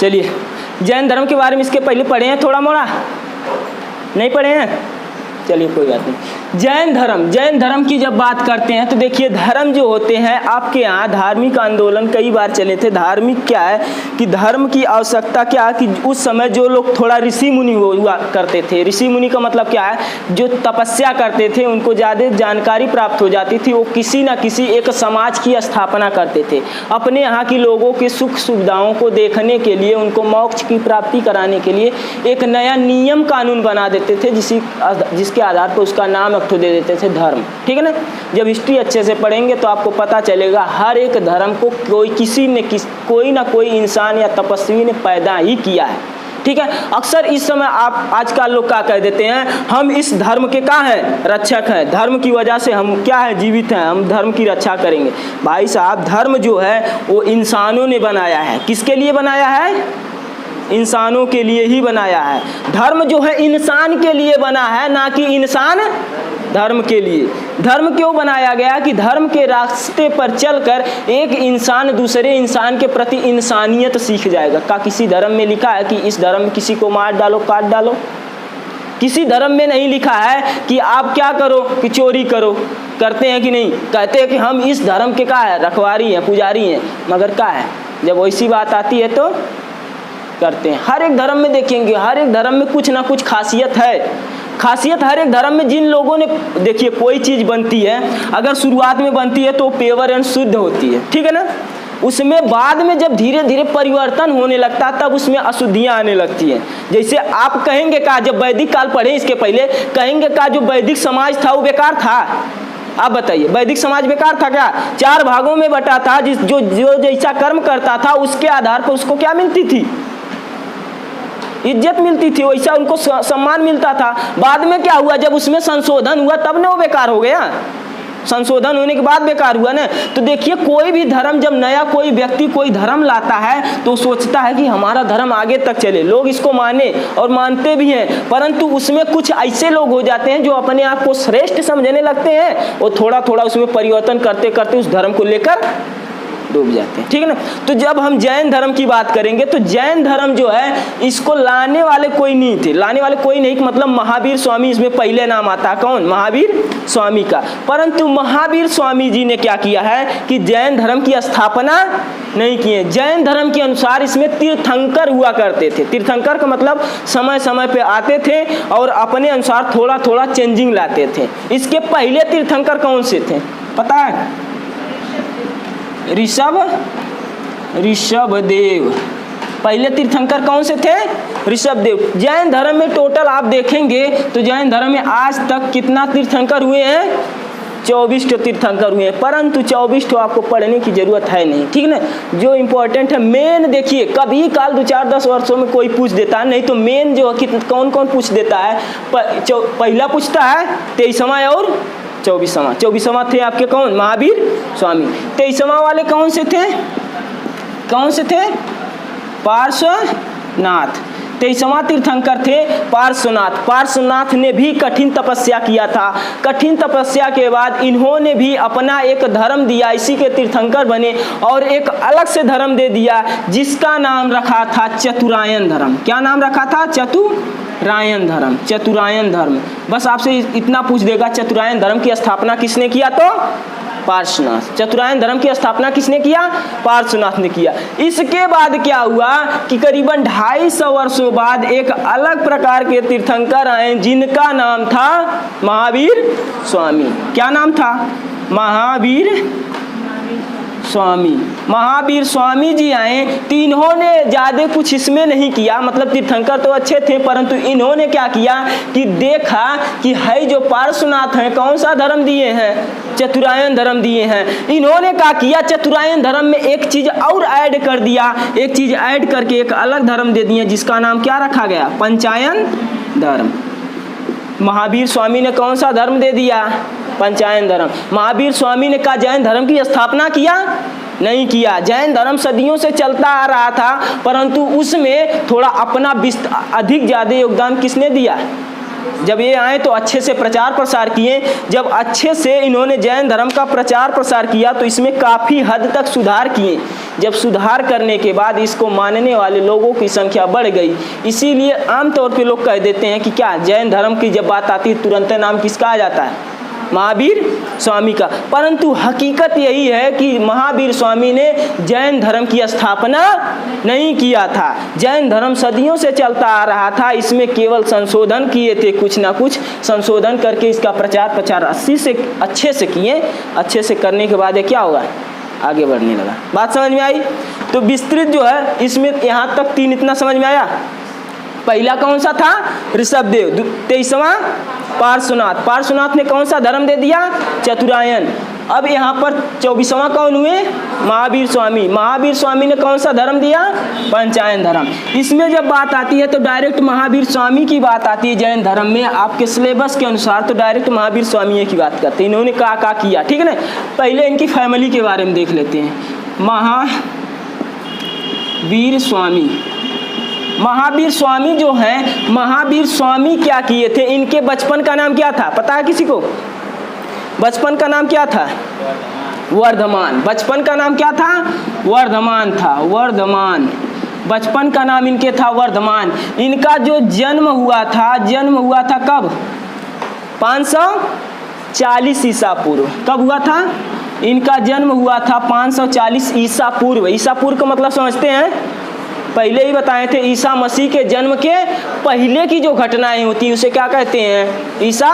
चलिए, जैन धर्म के बारे में इसके पहले पढ़े हैं थोड़ा मोड़ा? नहीं पढ़े हैं? चलिए कोई बात नहीं। जैन धर्म की जब बात करते हैं तो देखिए, धर्म जो होते हैं आपके यहाँ, धार्मिक आंदोलन कई बार चले थे। धार्मिक क्या है कि धर्म की आवश्यकता क्या है कि उस समय जो लोग थोड़ा ऋषि मुनि हुआ करते थे, ऋषि मुनि का मतलब क्या है, जो तपस्या करते थे, उनको ज़्यादा जानकारी प्राप्त हो जाती थी, वो किसी न किसी एक समाज की स्थापना करते थे। अपने यहाँ की लोगों के सुख सुविधाओं को देखने के लिए, उनको मोक्ष की प्राप्ति कराने के लिए एक नया नियम कानून बना देते थे, जिसके आधार पर उसका नाम एक ठो दे देते थे धर्म। ठीक है ना? जब हिस्ट्री अच्छे से पढ़ेंगे तो आपको पता चलेगा हर एक धर्म को कोई ना कोई इंसान या तपस्वी ने पैदा ही किया है। ठीक है? अक्सर इस समय आप आजकल लोग क्या कह देते हैं, हम इस धर्म के क्या हैं, रक्षक हैं, धर्म की वजह से हम क्या है, जीवित हैं, हम धर्म की रक्षा करेंगे। भाई साहब, धर्म जो है वो इंसानों ने बनाया है। किसके लिए बनाया है? इंसानों के लिए ही बनाया है। धर्म जो है इंसान के लिए बना है, ना कि इंसान धर्म के लिए। धर्म क्यों बनाया गया कि धर्म के रास्ते पर चलकर एक इंसान दूसरे इंसान के प्रति इंसानियत सीख जाएगा। का किसी धर्म में लिखा है कि इस धर्म में किसी को मार डालो, काट डालो? किसी धर्म में नहीं लिखा है कि आप क्या करो, कि चोरी करो। करते हैं कि नहीं? कहते हैं कि हम इस धर्म के क्या है, रखवारी हैं, पुजारी हैं, मगर क्या है, जब वैसी बात आती है तो करते हैं। हर एक धर्म में देखेंगे, हर एक धर्म में कुछ ना कुछ खासियत है। खासियत हर एक धर्म में, जिन लोगों ने, देखिए कोई चीज़ बनती है, अगर शुरुआत में बनती है तो प्योर एंड शुद्ध होती है। ठीक है ना? उसमें बाद में जब धीरे धीरे परिवर्तन होने लगता है तब उसमें अशुद्धियाँ आने लगती हैं। जैसे आप कहेंगे का, जब वैदिक काल पढ़े इसके पहले, कहेंगे का जो वैदिक समाज था वो बेकार था? आप बताइए, वैदिक समाज बेकार था क्या? 4 भागों में बटा था, जो जैसा कर्म करता था उसके आधार पर उसको क्या मिलती थी, इज्जत मिलती थी, वैसा उनको सम्मान मिलता था। बाद में क्या हुआ, जब उसमें संशोधन हुआ तब ना वो बेकार हो गया। संशोधन होने के बाद बेकार हुआ ना। तो देखिए, कोई भी धर्म, जब नया कोई व्यक्ति कोई धर्म लाता है तो सोचता है कि हमारा धर्म आगे तक चले, लोग इसको माने और मानते भी हैं। परंतु उसमें कुछ ऐसे लोग हो जाते हैं जो अपने आप को श्रेष्ठ समझने लगते हैं और थोड़ा थोड़ा उसमें परिवर्तन करते करते उस धर्म को लेकर डूब जाते हैं। ठीक है ना? तो जब हम जैन धर्म की बात करेंगे तो जैन धर्म जो है, इसको लाने वाले कोई नहीं थे। लाने वाले कोई नहीं, मतलब महावीर स्वामी इसमें पहले नाम आता है। कौन? महावीर स्वामी का। परंतु महावीर स्वामी जी ने क्या किया है कि जैन धर्म की स्थापना नहीं किए। जैन धर्म के अनुसार इसमें तीर्थंकर हुआ करते थे। तीर्थंकर का मतलब समय समय पे आते थे और अपने अनुसार थोड़ा थोड़ा चेंजिंग लाते थे। इसके पहले तीर्थंकर कौन से थे पता है? ऋषभ देव। पहले तीर्थंकर कौन से थे? ऋषभ देव। जैन धर्म में टोटल आप देखेंगे तो जैन धर्म में आज तक कितना तीर्थंकर हुए हैं? 24 तीर्थंकर हुए हैं। परंतु 24 आपको पढ़ने की जरूरत है नहीं। ठीक ना? जो इंपॉर्टेंट है मेन, देखिए कभी काल 2-4-10 वर्षों में कोई पूछ देता है, नहीं तो मेन जो कौन कौन पूछ देता है, पहला पूछता है 23वां और 24वां। 24वां थे आपके कौन? महावीर स्वामी। 23वां वाले कौन से थे? कौन से थे? पार्श्वनाथ। 23वां तीर्थंकर थे पार्श्वनाथ। पार्श्वनाथ ने भी कठिन तपस्या किया था। कठिन तपस्या के बाद इन्होंने भी अपना एक धर्म दिया, इसी के तीर्थंकर बने और एक अलग से धर्म दे दिया जिसका नाम रखा था चतुरायन धर्म। क्या नाम रखा था? चतुरायन धर्म। चतुरायन धर्म। बस आपसे इतना पूछ देगा, चतुरायन धर्म की स्थापना किसने किया? तो पार्श्वनाथ। चतुरायन धर्म की स्थापना किसने किया? पार्श्वनाथ ने किया। इसके बाद क्या हुआ कि करीबन 250 वर्षों बाद एक अलग प्रकार के तीर्थंकर आए जिनका नाम था महावीर स्वामी। क्या नाम था? महावीर स्वामी। महावीर स्वामी जी आए तो इन्होंने ज़्यादा कुछ इसमें नहीं किया, मतलब तीर्थंकर तो अच्छे थे, परंतु इन्होंने क्या किया कि देखा कि है जो पार्श्वनाथ हैं कौन सा धर्म दिए हैं? चतुरायन धर्म दिए हैं। इन्होंने क्या किया, चतुरायन धर्म में एक चीज़ और ऐड कर दिया, एक चीज़ ऐड करके एक अलग धर्म दे दिए जिसका नाम क्या रखा गया? पंचायन धर्म। महावीर स्वामी ने कौन सा धर्म दे दिया? पंचायन धर्म। महावीर स्वामी ने कहा जैन धर्म की स्थापना किया? नहीं किया। जैन धर्म सदियों से चलता आ रहा था, परंतु उसमें थोड़ा अपना अधिक ज़्यादा योगदान किसने दिया? जब ये आए तो अच्छे से प्रचार प्रसार किए। जब अच्छे से इन्होंने जैन धर्म का प्रचार प्रसार किया तो इसमें काफ़ी हद तक सुधार किए। जब सुधार करने के बाद इसको मानने वाले लोगों की संख्या बढ़ गई, इसीलिए आमतौर पे लोग कह देते हैं कि क्या जैन धर्म की जब बात आती है तुरंत नाम किसका आ जाता है? महावीर स्वामी का। परंतु हकीकत यही है कि महावीर स्वामी ने जैन धर्म की स्थापना नहीं किया था। जैन धर्म सदियों से चलता आ रहा था, इसमें केवल संशोधन किए थे, कुछ ना कुछ संशोधन करके इसका प्रचार प्रचार अच्छे से किए। अच्छे से करने के बाद ये क्या होगा? आगे बढ़ने लगा। बात समझ में आई? तो विस्तृत जो है इसमें यहाँ तक 3 इतना समझ में आया। पहला कौन सा था? ऋषभदेव। 23वां पार्श्वनाथ। पार्श्वनाथ ने कौन सा धर्म दे दिया? चतुरायन। अब यहाँ पर 24वां कौन हुए? महावीर स्वामी। महावीर स्वामी ने कौन सा धर्म दिया? पंचायन धर्म। इसमें जब बात आती है तो डायरेक्ट महावीर स्वामी की बात आती है जैन धर्म में, आपके सिलेबस के अनुसार तो डायरेक्ट महावीर स्वामी की बात करते हैं। इन्होंने क्या किया, ठीक है ना। पहले इनकी फैमिली के बारे में देख लेते हैं। महावीर स्वामी। महावीर स्वामी जो हैं, महावीर स्वामी क्या किए थे? इनके बचपन का नाम क्या था? पता है किसी को? बचपन का नाम क्या था? वर्धमान। बचपन का नाम क्या था? वर्धमान था। वर्धमान। बचपन का नाम इनके था वर्धमान। इनका जो जन्म हुआ था कब? 540 ईसा पूर्व। कब हुआ था? इनका जन्म हुआ था 540 ईसा पूर्व। ईसा पूर्व का मतलब समझते हैं? पहले ही बताए थे, ईसा मसीह के जन्म के पहले की जो घटनाएं होती हैं उसे क्या कहते हैं? ईसा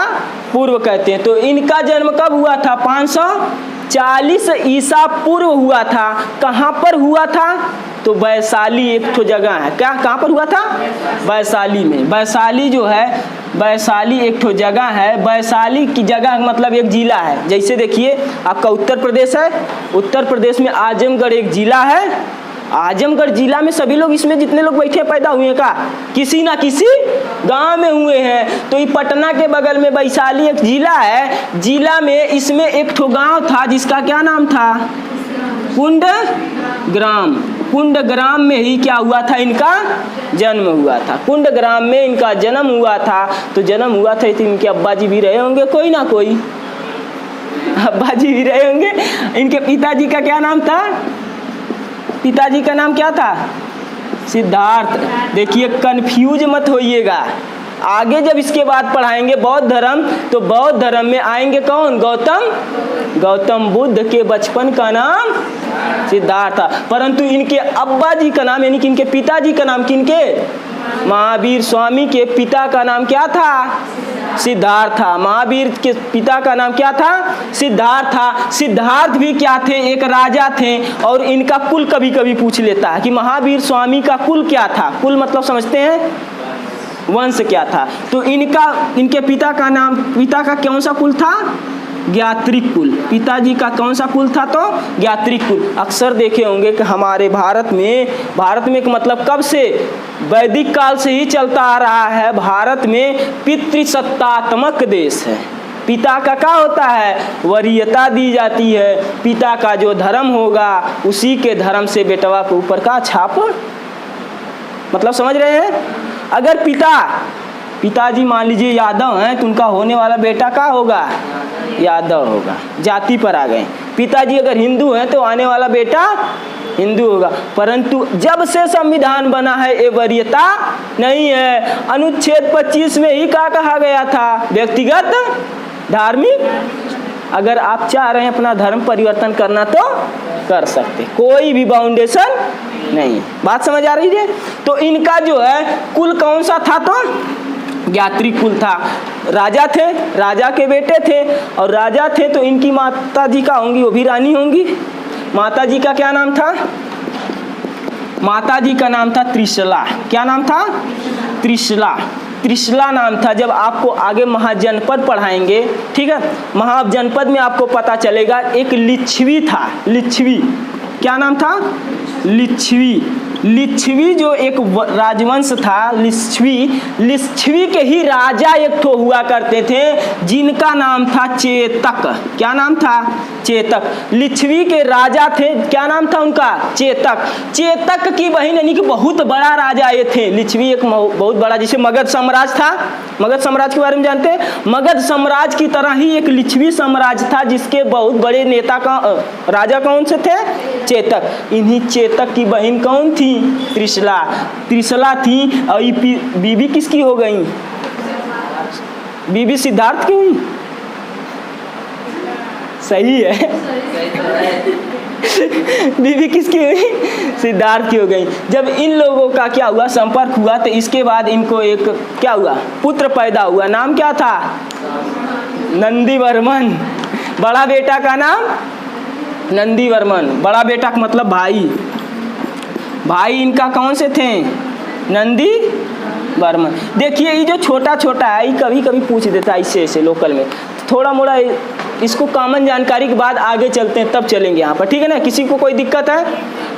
पूर्व कहते हैं। तो इनका जन्म कब हुआ था? 540 ईसा पूर्व हुआ था। कहाँ पर हुआ था? तो वैशाली एक तो जगह है। क्या, कहाँ पर हुआ था? वैशाली में। वैशाली जो है, वैशाली एक तो जगह है। वैशाली की जगह मतलब एक जिला है। जैसे देखिए आपका उत्तर प्रदेश है, उत्तर प्रदेश में आजमगढ़ एक जिला है। आजमगढ़ जिला में सभी लोग, इसमें जितने लोग बैठे पैदा हुए का किसी ना किसी गांव में हुए हैं। तो ये पटना के बगल में वैशाली एक जिला है। जिला में इसमें एक ठो गांव था जिसका क्या नाम था? कुंडग्राम। कुंडग्राम में ही क्या हुआ था? इनका जन्म हुआ था। कुंडग्राम में इनका जन्म हुआ था। तो जन्म हुआ था तो इनके अब्बा जी भी रहे होंगे, कोई ना कोई अब्बा जी भी रहे होंगे। इनके पिताजी का क्या नाम था? पिताजी का नाम क्या था? सिद्धार्थ। देखिए कंफ्यूज मत होइएगा, आगे जब इसके बाद पढ़ाएंगे बौद्ध धर्म, तो बौद्ध धर्म में आएंगे कौन? गौतम बुद्ध के बचपन का नाम सिद्धार्थ था। परंतु इनके अब्बा जी का नाम, यानी कि इनके पिताजी का नाम, किनके? महावीर स्वामी के पिता का नाम क्या था? सिद्धार्थ था। महावीर के पिता का नाम क्या था? सिद्धार्थ था। सिद्धार्थ भी क्या थे? एक राजा थे। और इनका कुल कभी कभी पूछ लेता है कि महावीर स्वामी का कुल क्या था? कुल मतलब समझते हैं? वंश क्या था? तो इनके पिता का नाम, पिता का कौन सा कुल था? ज्ञात्रिक कुल। पिताजी का कौन सा कुल था? तो ज्ञात्रिक कुल। अक्सर देखे होंगे कि हमारे भारत में मतलब कब से? वैदिक काल से ही चलता आ रहा है। भारत में पितृसत्तात्मक देश है। पिता का क्या होता है? वरीयता दी जाती है। पिता का जो धर्म होगा उसी के धर्म से बेटवा के ऊपर का छाप, मतलब समझ रहे हैं? अगर पिताजी मान लीजिए यादव हैं तो उनका होने वाला बेटा क्या होगा? यादव होगा। जाति पर आ गए। पिताजी अगर हिंदू हैं तो आने वाला बेटा हिंदू होगा। परंतु जब से संविधान बना है ये वरीयता नहीं है। अनुच्छेद 25 में ही क्या कहा गया था? व्यक्तिगत धार्मिक। अगर आप चाह रहे हैं अपना धर्म परिवर्तन करना तो कर सकते, कोई भी बाउंडेशन नहीं। बात समझ आ रही है? तो इनका जो है कुल कौन सा था? तो ज्ञात्रिक कुल था। राजा थे, राजा के बेटे थे, और राजा थे तो इनकी माता जी का होंगी, वो भी रानी होंगी। माता जी का क्या नाम था? माता जी का नाम था त्रिशला। क्या नाम था? त्रिशला। त्रिशला नाम था। जब आपको आगे महाजनपद पढ़ाएंगे, ठीक है, महाजनपद में आपको पता चलेगा एक लिच्छवी था। लिच्छवी, क्या नाम था? लिच्छवी। लिच्छवी जो एक राजवंश था, लिच्छवी के ही राजा एक ठो हुआ करते थे जिनका नाम था चेतक। क्या नाम था? चेतक। लिच्छवी के राजा थे, क्या नाम था उनका? चेतक। चेतक की बहन यानी कि बहुत बड़ा राजा ये थे। लिच्छवी एक बहुत बड़ा, जैसे मगध साम्राज्य था, मगध साम्राज्य के बारे में जानते हैं, मगध साम्राज्य की तरह ही एक लिच्छवी साम्राज्य था जिसके बहुत बड़े नेता का राजा कौन से थे? चेतक। इन्हीं चेतक की बहन कौन थी? त्रिशला। त्रिशला थी। और बीबी किसकी हो गई? बीबी सिद्धार्थ की हुई। सही है। बीबी किसकी हुई? सिद्धार्थ की हो गई। जब इन लोगों का क्या हुआ, संपर्क हुआ, तो इसके बाद इनको एक क्या हुआ, पुत्र पैदा हुआ। नाम क्या था? नंदीवर्मन। बड़ा बेटा का नाम नंदीवर्मन। बड़ा बेटा का मतलब भाई। भाई इनका कौन से थे? नंदीवर्मन। देखिए ये जो छोटा छोटा है, ये कभी कभी पूछ देता है इससे ऐसे लोकल में, थोड़ा मोड़ा इसको कॉमन जानकारी के बाद आगे चलते हैं, तब चलेंगे यहाँ पर, ठीक है ना। किसी को कोई दिक्कत है?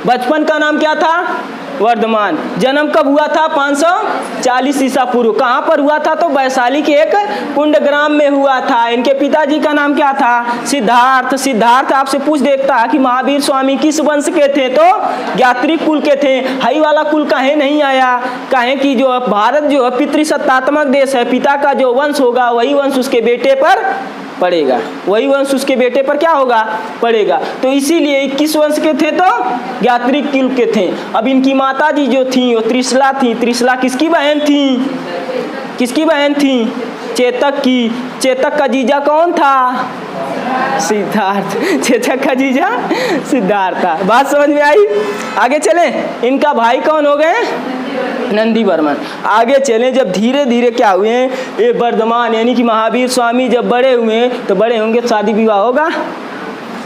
बचपन का नाम क्या था? वर्धमान। जन्म कब हुआ था? 540 ईसा पूर्व। कहाँ पर हुआ था? तो वैशाली के एक कुंडग्राम में हुआ था। इनके पिताजी का नाम क्या था? सिद्धार्थ। सिद्धार्थ आपसे पूछ देखता है कि महावीर स्वामी किस वंश के थे? तो ज्ञात्रिक कुल के थे। हई वाला कुल काहे नहीं आया? काहे कि जो भारत जो है पितृसत्तात्मक देश है, पिता का जो वंश होगा वही वंश उसके बेटे पर पड़ेगा, वही वंश उसके बेटे पर क्या होगा? पड़ेगा। तो इसीलिए किस वंश के थे? तो ज्ञात्रिक कुल के थे। अब इनकी माता जी जो थी वो त्रिशला थी। त्रिशला किसकी बहन थी? किसकी बहन थी? चेतक की। चेतक का जीजा कौन था? सिद्धार्थ। चेतक का जीजा सिद्धार्थ था। बात समझ में आई? आगे चले। इनका भाई कौन हो गए? नंदीवर्मन। आगे चलें। जब धीरे धीरे क्या हुए, ये वर्धमान यानी कि महावीर स्वामी जब बड़े हुए, तो बड़े होंगे शादी विवाह होगा।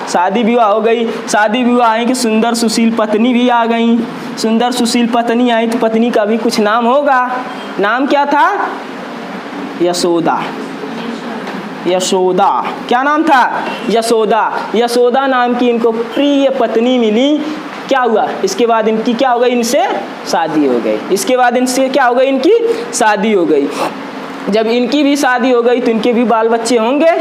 शादी विवाह हो गई। शादी विवाह है कि सुंदर सुशील पत्नी भी आ गई। सुंदर सुशील पत्नी आई तो पत्नी का भी कुछ नाम होगा। नाम क्या था? यशोदा। यशोदा। क्या नाम था? यशोदा। यशोदा नाम की इनको प्रिय पत्नी मिली। क्या हुआ? इसके बाद इनकी क्या हो गई? इनसे शादी हो गई। इसके बाद इनसे क्या हो गई? इनकी शादी हो गई। जब इनकी भी शादी हो गई तो इनके भी बाल बच्चे होंगे।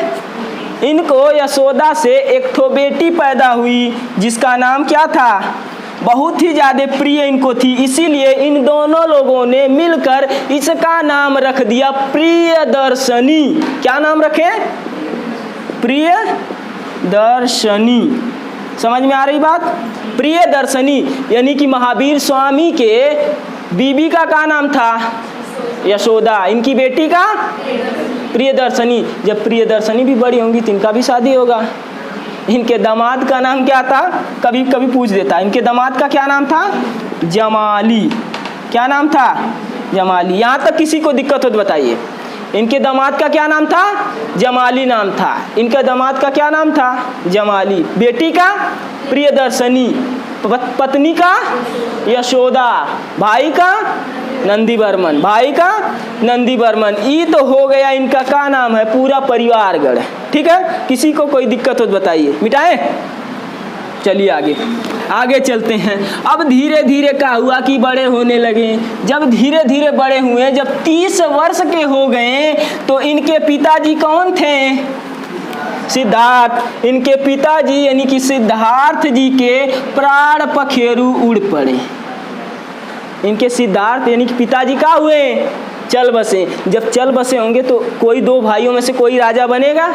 इनको यशोदा से एक ठो बेटी पैदा हुई जिसका नाम क्या था? बहुत ही ज़्यादा प्रिय इनको थी, इसीलिए इन दोनों लोगों ने मिलकर इसका नाम रख दिया प्रियदर्शनी। क्या नाम रखे? प्रियदर्शनी। समझ में आ रही बात? प्रियदर्शनी यानी कि महावीर स्वामी के बीबी का क्या नाम था? यशोदा। इनकी बेटी का प्रियदर्शनी। जब प्रियदर्शनी भी बड़ी होंगी तो इनका भी शादी होगा। इनके दामाद का नाम क्या था? कभी कभी पूछ देता। इनके दामाद का क्या नाम था? जमाली। क्या नाम था? जमाली। यहाँ तक किसी को दिक्कत हो तो बताइए। इनके दामाद का क्या नाम था? जमाली नाम था। इनके दामाद का क्या नाम था? जमाली। बेटी का प्रियदर्शनी। पत्नी का यशोदा। भाई का नंदीवर्मन। भाई का नंदीवर्मन। ये तो हो गया इनका क्या नाम है? पूरा परिवारगण। ठीक है, किसी को कोई दिक्कत हो तो बताइए। मिटाए? चलिए आगे चलते हैं। अब धीरे धीरे क्या हुआ कि बड़े होने लगे। जब धीरे धीरे बड़े हुए, जब 30 वर्ष के हो गए तो इनके पिताजी कौन थे? सिद्धार्थ। इनके पिताजी यानी कि सिद्धार्थ जी के प्राण पखेरु उड़ पड़े। इनके सिद्धार्थ यानी कि पिताजी क्या हुए? चल बसे। जब चल बसे होंगे तो कोई दो भाइयों में से कोई राजा बनेगा।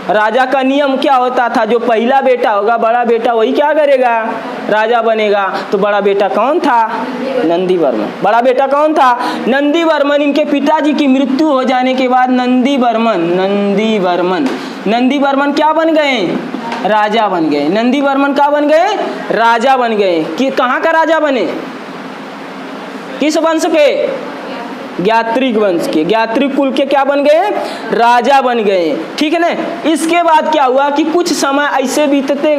राजा का नियम क्या होता था? जो पहला बेटा होगा, बड़ा बेटा, वही क्या करेगा? राजा बनेगा। तो बड़ा बेटा कौन था? नंदीवर्मन। बड़ा बेटा कौन था? नंदीवर्मन। इनके पिताजी की मृत्यु हो जाने के बाद नंदीवर्मन क्या बन गए? राजा बन गए। नंदीवर्मन क्या बन गए? राजा बन गए। कि कहाँ का राजा बने? किस वंश के? ज्ञात्रिक वंश के। ज्ञात्रिक कुल के क्या बन गए? राजा बन गए। ठीक है ना। इसके बाद क्या हुआ कि कुछ समय ऐसे बीतते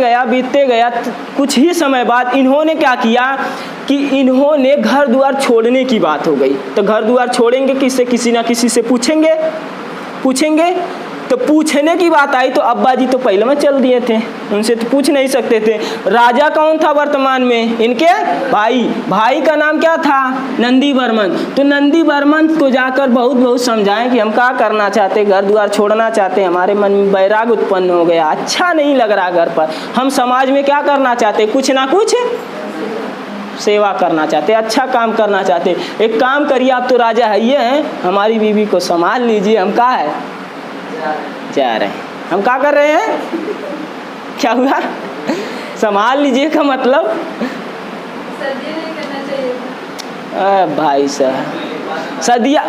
गया। कुछ ही समय बाद इन्होंने क्या किया कि इन्होंने घर द्वार छोड़ने की बात हो गई। तो घर द्वार छोड़ेंगे किससे? किसी ना किसी से पूछेंगे। तो पूछने की बात आई तो अब्बा जी तो पहले में चल दिए थे, उनसे तो पूछ नहीं सकते थे। राजा कौन था वर्तमान में? इनके भाई का नाम क्या था? नंदी वर्मन। तो नंदी वर्मन को जाकर बहुत समझाएं कि हम क्या करना चाहते, घर द्वार छोड़ना चाहते, हमारे मन में वैराग उत्पन्न हो गया, अच्छा नहीं लग रहा घर पर, हम समाज में क्या करना चाहते, कुछ ना कुछ सेवा करना चाहते, अच्छा काम करना चाहते। एक काम करिए, आप तो राजा है ये हैं, हमारी बीवी को संभाल लीजिए, हम क्या है जा रहे हैं, हम क्या कर रहे हैं, क्या हुआ, संभाल लीजिए का मतलब सदिया नहीं करना चाहिए। भाई साहब सदिया,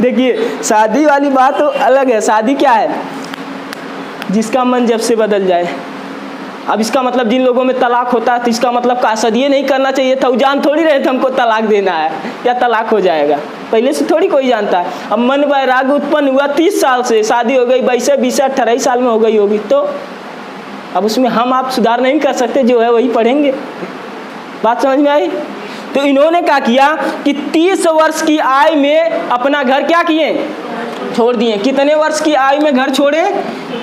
देखिए शादी वाली बात तो अलग है, शादी क्या है, जिसका मन जब से बदल जाए। अब इसका मतलब जिन लोगों में तलाक होता है तो इसका मतलब का सदिये नहीं करना चाहिए था, वो जान थोड़ी रहे थे हमको तलाक देना है या तलाक हो जाएगा, पहले से थोड़ी कोई जानता है। अब मन वैराग उत्पन्न हुआ 30 साल से, शादी हो गई 22-28 साल में हो गई होगी, तो अब उसमें हम आप सुधार नहीं कर सकते, जो है वही पढ़ेंगे। बात समझ में आई? तो इन्होंने क्या किया कि 30 वर्ष की आयु में अपना घर क्या किए, छोड़ दिए। कितने वर्ष की आयु में घर छोड़े?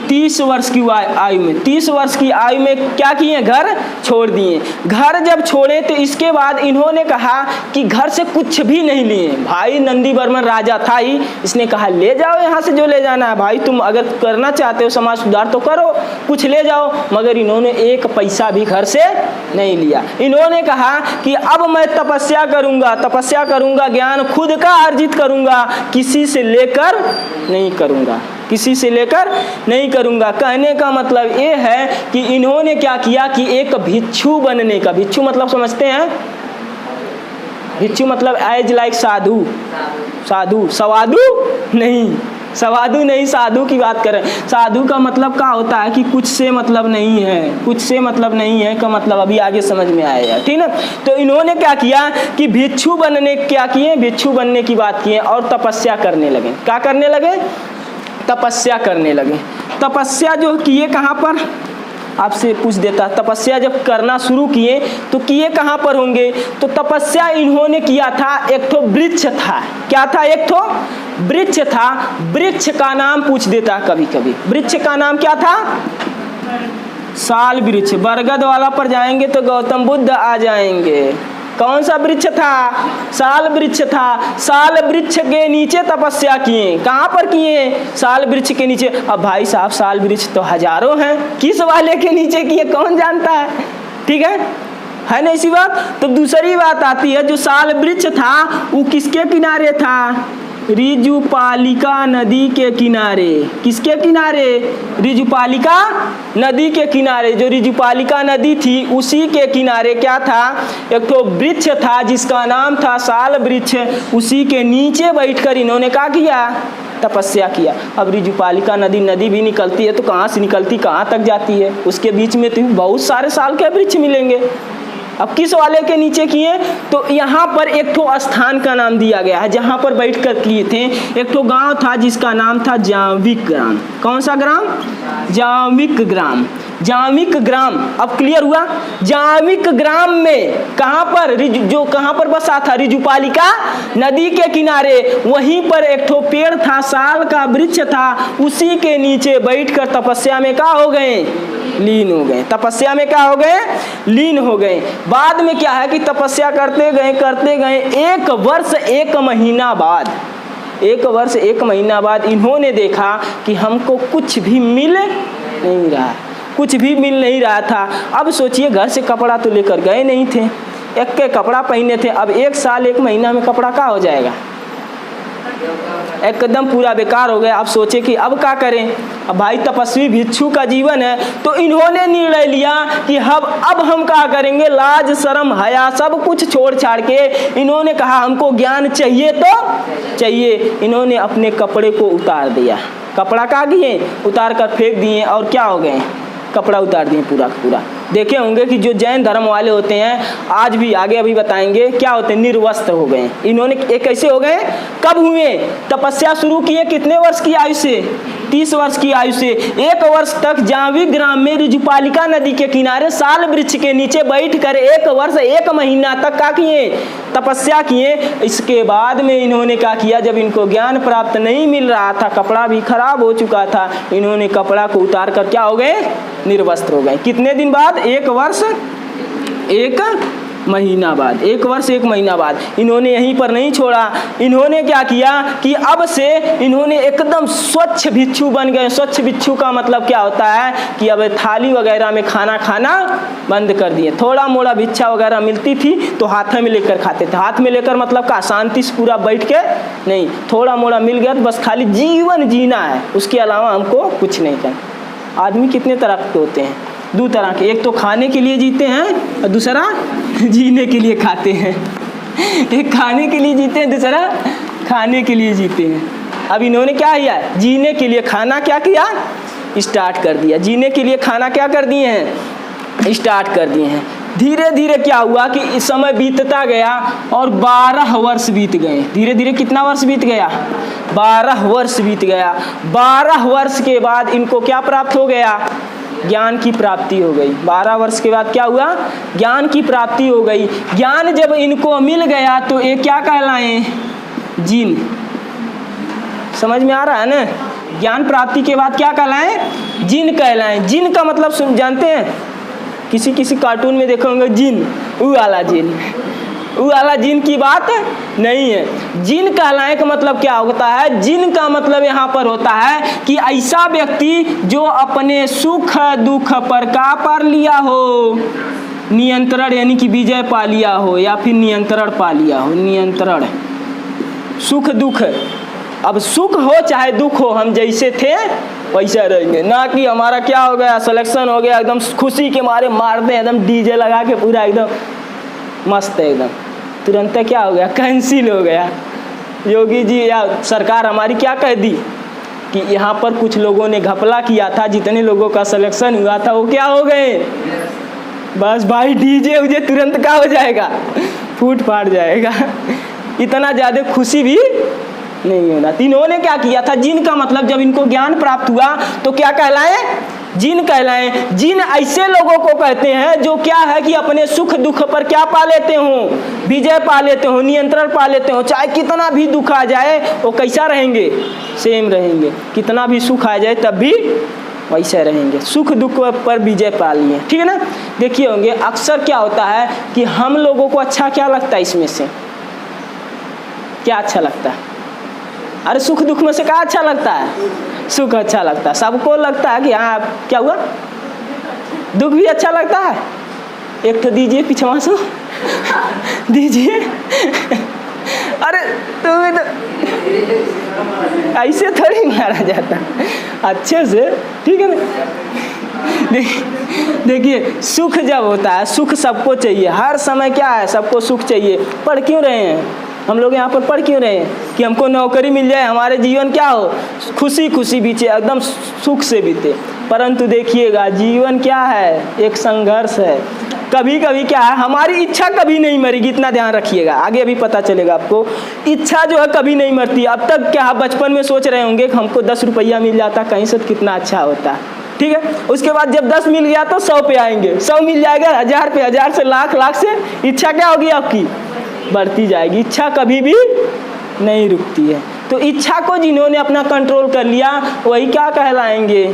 30 वर्ष की आयु में, 30 वर्ष की आयु में क्या किए, घर छोड़ दिए। घर जब छोड़े तो इसके बाद इन्होंने कहा कि घर से कुछ भी नहीं लिए। भाई नंदी वर्मन राजा था ही, इसने कहा ले जाओ यहाँ से जो ले जाना है, भाई तुम अगर करना चाहते हो समाज सुधार तो करो, कुछ ले जाओ। मगर इन्होंने एक पैसा भी घर से नहीं लिया। इन्होंने कहा कि अब मैं तपस्या करूंगा, ज्ञान खुद का अर्जित करूंगा, किसी से लेकर नहीं करूंगा, किसी से लेकर नहीं करूंगा। कहने का मतलब ये है कि इन्होंने क्या किया कि एक भिक्षु बनने का, भिक्षु मतलब समझते हैं, भिक्षु मतलब एज लाइक साधु, सवादु नहीं, साधु की बात करें। साधु का मतलब क्या होता है कि कुछ से मतलब नहीं है, कुछ से मतलब नहीं है का मतलब अभी आगे समझ में आएगा, ठीक ना। तो इन्होंने क्या किया कि भिक्षु बनने क्या किए, भिक्षु बनने की बात किए और तपस्या करने लगे। क्या करने लगे? तपस्या करने लगे। तपस्या जो किए कहाँ पर, आपसे पूछ देता, तपस्या जब करना शुरू किए तो किए कहाँ पर होंगे? तो तपस्या इन्होंने किया था, एक ठो वृक्ष था। क्या था? एक ठो वृक्ष था। वृक्ष का नाम पूछ देता कभी कभी। वृक्ष का नाम क्या था? साल वृक्ष। बरगद वाला पर जाएंगे तो गौतम बुद्ध आ जाएंगे। कौन सा वृक्ष था? साल वृक्ष था। साल वृक्ष के नीचे तपस्या किए। कहाँ पर किए? साल वृक्ष के नीचे। अब भाई साहब साल वृक्ष तो हजारों हैं, किस वाले के नीचे किए कौन जानता है, ठीक है ना इसी बात। तो दूसरी बात आती है, जो साल वृक्ष था वो किसके किनारे था? ऋजुपालिका नदी के किनारे। किसके किनारे? ऋजुपालिका नदी के किनारे। जो ऋजुपालिका नदी थी उसी के किनारे क्या था? एक तो वृक्ष था जिसका नाम था साल वृक्ष। उसी के नीचे बैठकर इन्होंने क्या किया? तपस्या किया। अब ऋजुपालिका नदी भी निकलती है तो कहाँ से निकलती कहाँ तक जाती है? उसके बीच में तो बहुत सारे साल के वृक्ष मिलेंगे। अब किस वाले के नीचे किए? तो यहाँ पर एक ठो स्थान का नाम दिया गया है जहाँ पर बैठकर किए थे। एक ठो गांव था जिसका नाम था जाम्बिक ग्राम। कौन सा ग्राम? जाम्बिक ग्राम। जाम्बिक ग्राम। अब क्लियर हुआ? जाम्बिक ग्राम में कहाँ पर, जो कहाँ पर बसा था? ऋजुपालिका नदी के किनारे। वहीं पर एक ठो पेड़ था, साल का वृक्ष था, उसी के नीचे बैठकर तपस्या में क्या हो गए? लीन हो गए। तपस्या में क्या हो गए? लीन हो गए। बाद में क्या है कि तपस्या करते गए 1 वर्ष 1 महीना बाद, 1 वर्ष 1 महीना बाद इन्होंने देखा कि हमको कुछ भी मिल नहीं रहा, कुछ भी मिल नहीं रहा था। अब सोचिए, घर से कपड़ा तो लेकर गए नहीं थे, एक के कपड़ा पहने थे। अब 1 साल 1 महीना में कपड़ा क्या हो जाएगा? एकदम पूरा बेकार हो गया। अब सोचे कि अब क्या करें। अब भाई तपस्वी भिक्षु का जीवन है, तो इन्होंने निर्णय लिया कि अब हम क्या करेंगे? लाज शर्म हया सब कुछ छोड़ छाड़ के इन्होंने कहा हमको ज्ञान चाहिए तो चाहिए। इन्होंने अपने कपड़े को उतार दिया। कपड़ा क्या किए? उतार कर फेंक दिए और क्या हो गए? कपड़ा उतार दिए पूरा का पूरा। देखे होंगे कि जो जैन धर्म वाले होते हैं आज भी, आगे अभी बताएंगे क्या होते हैं, निर्वस्त्र हो गए। इन्होंने एक कैसे हो गए? कब हुए? तपस्या शुरू किए कितने वर्ष की आयु से? 30 वर्ष की आयु से 1 वर्ष तक जांवी ग्राम में ऋजुपालिका नदी के किनारे साल वृक्ष के नीचे बैठकर 1 वर्ष 1 महीना तक क्या किए, तपस्या किए। इसके बाद में इन्होंने क्या किया, जब इनको ज्ञान प्राप्त नहीं मिल रहा था, कपड़ा भी खराब हो चुका था, इन्होंने कपड़ा को उतार कर क्या हो गए, निर्वस्त्र हो गए। कितने दिन बाद, 1 वर्ष 1 महीना बाद, 1 वर्ष 1 महीना बाद। इन्होंने यहीं पर नहीं छोड़ा, इन्होंने क्या किया कि अब से इन्होंने एकदम स्वच्छ भिक्षु बन गए। स्वच्छ भिक्षु का मतलब क्या होता है कि अब थाली वगैरह में खाना खाना बंद कर दिए। थोड़ा मोड़ा भिक्षा वगैरह मिलती थी तो हाथ में लेकर खाते थे। हाथ में लेकर मतलब का शांति से पूरा बैठ के नहीं, थोड़ा मोड़ा मिल गया तो बस खाली जीवन जीना है, उसके अलावा हमको कुछ नहीं करना। आदमी कितने तरह के होते हैं, 2 तरह के, एक तो खाने के लिए जीते हैं और दूसरा जीने के लिए खाते हैं। एक खाने के लिए जीते हैं, दूसरा खाने के लिए जीते हैं। अब इन्होंने क्या किया, जीने के लिए खाना क्या किया, स्टार्ट कर दिया। जीने के लिए खाना क्या कर दिए हैं, स्टार्ट कर दिए हैं। धीरे धीरे क्या हुआ कि इस समय बीतता गया और 12 वर्ष बीत गए। धीरे धीरे कितना वर्ष बीत गया, 12 वर्ष बीत गया। 12 वर्ष के बाद इनको क्या प्राप्त हो गया, ज्ञान की प्राप्ति हो गई। 12 वर्ष के बाद क्या हुआ, ज्ञान की प्राप्ति हो गई। ज्ञान जब इनको मिल गया तो ये क्या कहलाए, जिन। समझ में आ रहा है ना, ज्ञान प्राप्ति के बाद क्या कहलाए, जिन कहलाए। जिन का मतलब जानते हैं, किसी किसी कार्टून में देखे होंगे जिन, वो वाला जिन, वो वाला जिन की बात नहीं है। जिन कहलाने का मतलब क्या होता है, जिन का मतलब यहाँ पर होता है कि ऐसा व्यक्ति जो अपने सुख दुख पर का पार लिया हो, नियंत्रण यानी कि विजय पा लिया हो या फिर नियंत्रण पा लिया हो। नियंत्रण, सुख दुख, अब सुख हो चाहे दुख हो, हम जैसे थे वैसे रहेंगे, ना कि हमारा क्या हो गया, सिलेक्शन हो गया, एकदम खुशी के मारे मार दें, एकदम डीजे लगा के पूरा एकदम मस्त है, एकदम तुरंत क्या हो गया, कैंसिल हो गया। योगी जी या सरकार हमारी क्या कह दी कि यहाँ पर कुछ लोगों ने घपला किया था, जितने लोगों का सिलेक्शन हुआ था वो क्या हो गए, बस भाई डीजे उजे तुरंत क्या हो जाएगा, फूट फाट जाएगा। इतना ज़्यादा खुशी भी नहीं होना। इन्होंने क्या किया था, जिन का मतलब जब इनको ज्ञान प्राप्त हुआ तो क्या कहलाए, जिन कहलाए। जिन ऐसे लोगों को कहते हैं जो क्या है कि अपने सुख दुख पर क्या पा लेते हो, विजय पा लेते हो, नियंत्रण पा लेते हो। चाहे कितना भी दुख आ जाए वो कैसा रहेंगे, सेम रहेंगे। कितना भी सुख आ जाए तब भी वैसे रहेंगे, सुख दुख पर विजय पा लिए। ठीक है ना। देखिए होंगे अक्सर क्या होता है कि हम लोगों को अच्छा क्या लगता है, इसमें से क्या अच्छा लगता है, अरे सुख दुख में से क्या अच्छा लगता है, सुख अच्छा लगता है। सबको लगता है कि हाँ क्या हुआ, दुख भी अच्छा लगता है। एक तो दीजिए पिछवा से दीजिए अरे तुम्हें तो ऐसे थोड़ी मारा जाता, अच्छे से, ठीक है ना। देखिए सुख जब होता है, सुख सबको चाहिए, हर समय क्या है, सबको सुख चाहिए। पढ़ क्यों रहे हैं हम लोग यहाँ पर, पढ़ क्यों रहे हैं कि हमको नौकरी मिल जाए, हमारे जीवन क्या हो, खुशी खुशी बीते, एकदम सुख से बीते। परंतु देखिएगा जीवन क्या है, एक संघर्ष है। कभी कभी क्या है, हमारी इच्छा कभी नहीं मरेगी, इतना ध्यान रखिएगा, आगे अभी पता चलेगा आपको। इच्छा जो है कभी नहीं मरती। अब तक क्या आप बचपन में सोच रहे होंगे कि हमको 10 रुपया मिल जाता कहीं से, कितना अच्छा होता, ठीक है। उसके बाद जब 10 मिल गया तो 100 पे आएंगे, 100 मिल जाएगा 1000 पे, 1000 से लाख, लाख से इच्छा क्या होगी आपकी, बढ़ती जाएगी। इच्छा कभी भी नहीं रुकती है। तो इच्छा को जिन्होंने अपना कंट्रोल कर लिया वही क्या कहलाएंगे,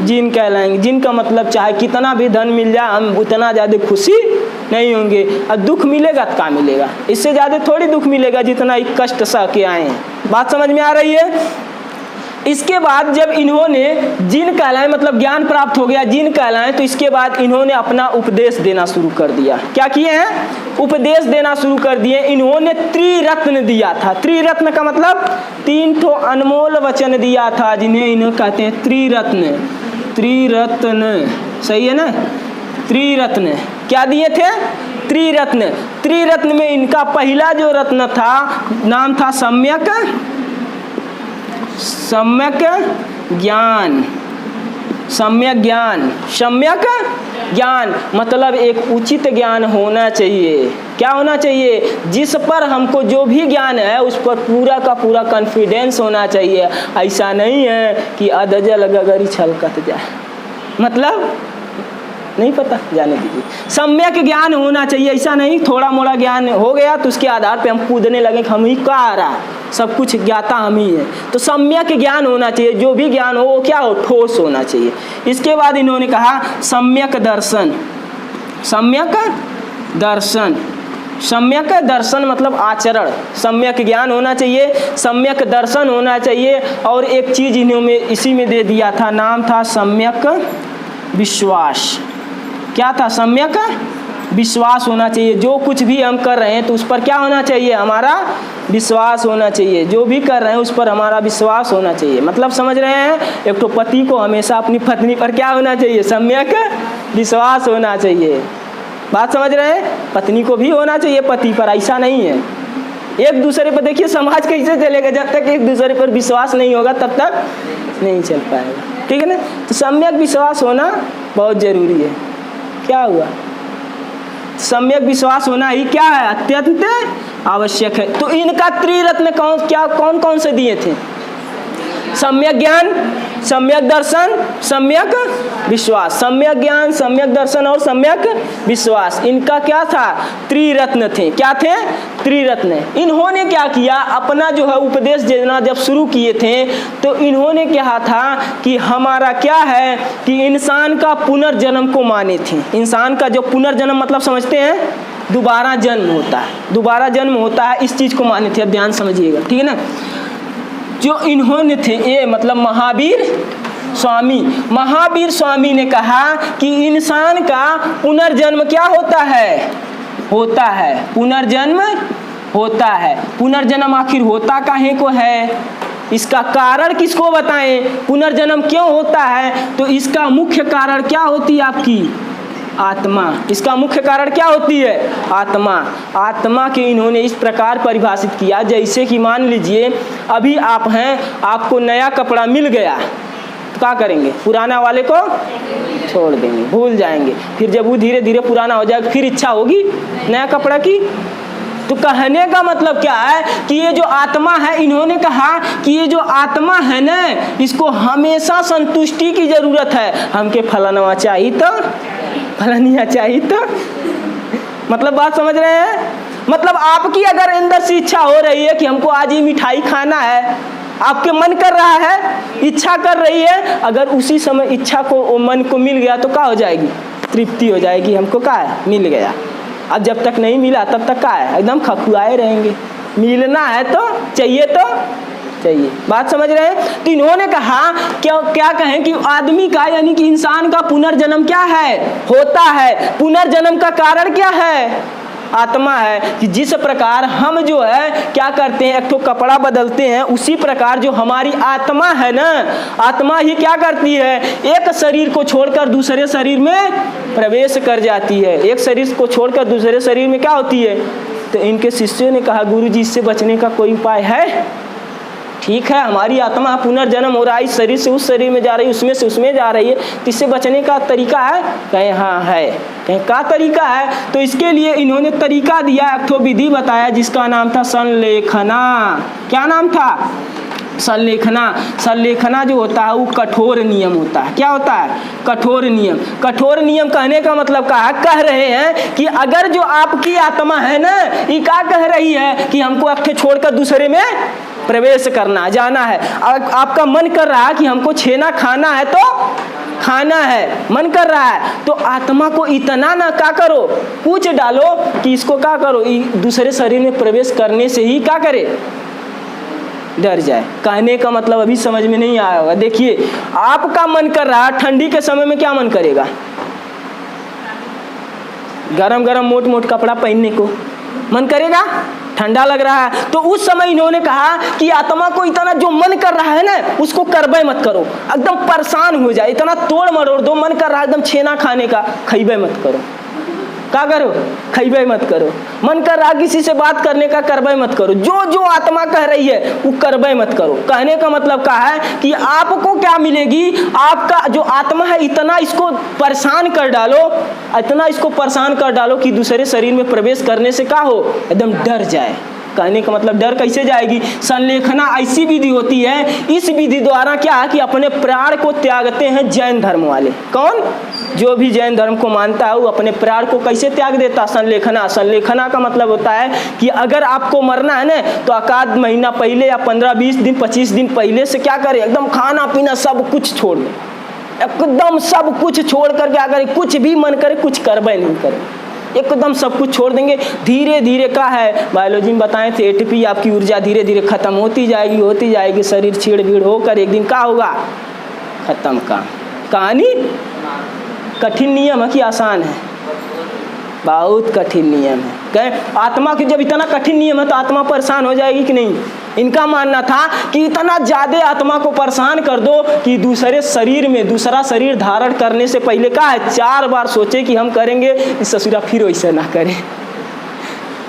जिन कहलाएंगे। जिन का मतलब चाहे कितना भी धन मिल जाए हम उतना ज़्यादा खुशी नहीं होंगे। और दुख मिलेगा तो क्या मिलेगा, इससे ज़्यादा थोड़ी दुख मिलेगा जितना एक कष्ट सह के आए हैं। बात समझ में आ रही है। इसके बाद जब इन्होंने जिन कहलाए मतलब ज्ञान प्राप्त हो गया, जिन कहलाए, तो इसके बाद इन्होंने अपना उपदेश देना शुरू कर दिया। क्या किए हैं, उपदेश देना शुरू कर दिए। इन्होंने त्रिरत्न दिया था। त्रिरत्न का मतलब 3 ठो अनमोल वचन दिया था, जिन्हें इन्हें कहते हैं त्रिरत्न। त्रिरत्न सही है ना, त्रिरत्न क्या दिए थे, त्रिरत्न। त्रिरत्न में इनका पहला जो रत्न था नाम था सम्यक ज्ञान। सम्यक ज्ञान, सम्यक ज्ञान मतलब एक उचित ज्ञान होना चाहिए। क्या होना चाहिए? जिस पर हमको जो भी ज्ञान है उस पर पूरा का पूरा कॉन्फिडेंस होना चाहिए। ऐसा नहीं है कि अदजल गगरी छलकत जाए, मतलब नहीं पता, जाने दीजिए। सम्यक ज्ञान होना चाहिए, ऐसा नहीं थोड़ा मोड़ा ज्ञान हो गया तो उसके आधार पे हम कूदने लगे कि हम ही क्या आ रहा, सब कुछ ज्ञाता हम ही है। तो सम्यक ज्ञान होना चाहिए, जो भी ज्ञान हो वो क्या हो, ठोस होना चाहिए। इसके बाद इन्होंने कहा सम्यक दर्शन। सम्यक दर्शन, सम्यक दर्शन मतलब आचरण। सम्यक ज्ञान होना चाहिए, सम्यक दर्शन होना चाहिए, और एक चीज इन्होंने इसी में दे दिया था, नाम था सम्यक विश्वास। क्या था? सम्यक विश्वास होना चाहिए। जो कुछ भी हम कर रहे हैं तो उस पर क्या होना चाहिए, हमारा विश्वास होना चाहिए। जो भी कर रहे हैं उस पर हमारा विश्वास होना चाहिए। मतलब समझ रहे हैं? एक तो पति को हमेशा अपनी पत्नी पर क्या होना चाहिए, सम्यक विश्वास होना चाहिए। बात समझ रहे हैं? पत्नी को भी होना चाहिए पति पर, ऐसा नहीं है। एक दूसरे पर देखिए समाज कैसे चलेगा, जब तक एक दूसरे पर विश्वास नहीं होगा तब तक नहीं चल पाएगा, ठीक है ना। तो सम्यक विश्वास होना बहुत जरूरी है। क्या हुआ? सम्यक विश्वास होना ही क्या है, अत्यंत आवश्यक है। तो इनका त्रिरत्न कौन कौन से दिए थे? सम्यक ज्ञान, सम्यक दर्शन, सम्यक विश्वास। सम्यक ज्ञान, सम्यक दर्शन और सम्यक विश्वास, इनका क्या था? त्रिरत्न थे। क्या थे? त्रिरत्न। इन्होंने क्या किया, अपना जो है उपदेश देना जब शुरू किए थे तो इन्होंने कहा था कि हमारा क्या है कि इंसान का पुनर्जन्म को माने थे। इंसान का जो पुनर्जन्म मतलब समझते हैं, दोबारा जन्म होता है, दोबारा जन्म होता है, इस चीज को माने थे। अब ध्यान समझिएगा, ठीक है ना। जो इन्होंने थे ये मतलब महावीर स्वामी, महावीर स्वामी ने कहा कि इंसान का पुनर्जन्म क्या होता है, होता है, पुनर्जन्म होता है। पुनर्जन्म आखिर होता काहे को है, इसका कारण किसको बताएं, पुनर्जन्म क्यों होता है? तो इसका मुख्य कारण क्या होती है, आपकी आत्मा। इसका मुख्य कारण क्या होती है, आत्मा। आत्मा के इन्होंने इस प्रकार परिभाषित किया, जैसे कि मान लीजिए अभी आप हैं, आपको नया कपड़ा मिल गया तो क्या करेंगे, पुराना वाले को छोड़ देंगे, भूल जाएंगे। फिर जब वो धीरे धीरे पुराना हो जाएगा फिर इच्छा होगी नया कपड़ा की। तो कहने का मतलब क्या है कि ये जो आत्मा है, इन्होंने कहा कि ये जो आत्मा है ना, इसको हमेशा संतुष्टि की जरूरत है। हमके फलाना चाहिए तो फलानिया चाहिए तो, मतलब बात समझ रहे हैं? मतलब आपकी अगर अंदर से इच्छा हो रही है कि हमको आज ये मिठाई खाना है, आपके मन कर रहा है, इच्छा कर रही है, अगर उसी समय इच्छा को मन को मिल गया तो क्या हो जाएगी, तृप्ति हो जाएगी, हमको क्या है, मिल गया। अब जब तक नहीं मिला तब तक क्या है, एकदम खखुआए रहेंगे। मिलना है तो चाहिए तो चाहिए। बात समझ रहे हैं? तो इन्होंने कहा क्या कहें कि आदमी का यानी कि इंसान का पुनर्जन्म क्या है, होता है। पुनर्जन्म का कारण क्या है, आत्मा है। कि जिस प्रकार हम जो है क्या करते हैं, एक तो कपड़ा बदलते हैं, उसी प्रकार जो हमारी आत्मा है ना, आत्मा ही क्या करती है, एक शरीर को छोड़कर दूसरे शरीर में प्रवेश कर जाती है। एक शरीर को छोड़कर दूसरे शरीर में क्या होती है। तो इनके शिष्यों ने कहा गुरुजी इससे बचने का कोई उपाय है? ठीक है, हमारी आत्मा पुनर्जन्म हो रहा है, इस शरीर से उस शरीर में जा रही है, उसमें से उसमें जा रही है, तो इससे बचने का तरीका है? कहें हाँ है। कहें क्या तरीका है? तो इसके लिए इन्होंने तरीका दिया, एक तो विधि बताया जिसका नाम था संलेखना। क्या नाम था? संलेखना। संलेखना जो होता है वो कठोर नियम होता है। क्या होता है? कठोर नियम। कठोर नियम कहने का मतलब क्या है, कह रहे हैं कि अगर जो आपकी आत्मा है ना, ये क्या कह रही है कि हमको अक्खे छोड़कर दूसरे में प्रवेश करना, जाना है। आपका मन कर रहा है कि हमको छेना खाना है तो खाना है, मन कर रहा है, तो आत्मा को इतना ना क्या करो, पूछ डालो कि इसको क्या करो, दूसरे शरीर में प्रवेश करने से ही क्या करे, डर जाए। कहने का मतलब अभी समझ में नहीं आया होगा। देखिए आपका मन कर रहा है, ठंडी के समय में क्या मन करेगा, गरम गरम मोट मोट कपड़ा पहनने को मन करेगा, ठंडा लग रहा है। तो उस समय इन्होंने कहा कि आत्मा को इतना जो मन कर रहा है ना, उसको करबे मत करो, एकदम परेशान हो जाए, इतना तोड़ मरोड़ दो, मन कर रहा है एकदम छेना खाने का, खइबे मत करो। क्या करो, खइबे मत करो। मन कर रहा किसी से बात करने का, करबे मत करो। जो जो आत्मा कह रही है वो करबे मत करो। कहने का मतलब क्या है कि आपको क्या मिलेगी, आपका जो आत्मा है इतना इसको परेशान कर डालो, इतना इसको परेशान कर डालो कि दूसरे शरीर में प्रवेश करने से क्या हो, एकदम डर जाए। कहने का मतलब डर कैसे जाएगी, संलेखना ऐसी विधि होती है, इस विधि द्वारा क्या है कि अपने प्राण को त्यागते हैं जैन धर्म वाले। कौन, जो भी जैन धर्म को मानता है वो अपने प्राण को कैसे त्याग देता, संलेखना। संलेखना का मतलब होता है कि अगर आपको मरना है ना तो आध महीना पहले या 15-20 दिन 25 दिन पहले से क्या करें, एकदम खाना पीना सब कुछ छोड़ दें, एकदम सब कुछ छोड़ कर क्या करें, कुछ भी मन करे कुछ करबे नहीं करें, एकदम सब कुछ छोड़ देंगे। धीरे धीरे क्या है, बायोलॉजी में बताए थे, एटीपी आपकी ऊर्जा धीरे धीरे खत्म होती जाएगी, शरीर छीड़ भीड़ होकर एक दिन क्या होगा, खत्म काम। कहानी कठिन नियम है कि आसान है, बहुत कठिन नियम है। कहें आत्मा की जब इतना कठिन नियम है तो आत्मा परेशान हो जाएगी कि नहीं। इनका मानना था कि इतना ज्यादा आत्मा को परेशान कर दो कि दूसरे शरीर में दूसरा शरीर धारण करने से पहले क्या है, 4 बार सोचे कि हम करेंगे, इस ससुरा फिर वैसे ना करें।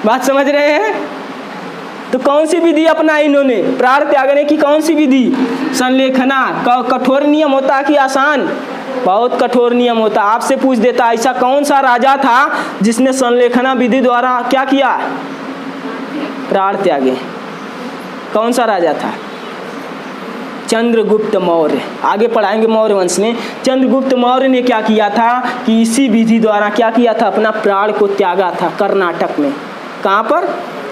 बात समझ रहे हैं। तो कौन सी विधि अपनाई इन्होंने, प्राण त्यागने की कौन सी विधि, संलेखना। कठोर नियम होता है कि आसान, बहुत कठोर नियम होता। आपसे पूछ देता ऐसा कौन सा राजा था जिसने संलेखना विधि द्वारा क्या किया, प्राण त्यागे, कौन सा राजा था, चंद्रगुप्त मौर्य। आगे पढ़ाएंगे मौर्य वंश में। चंद्रगुप्त मौर्य ने क्या किया था कि इसी विधि द्वारा क्या किया था, अपना प्राण को त्यागा था कर्नाटक में। कहाँ पर,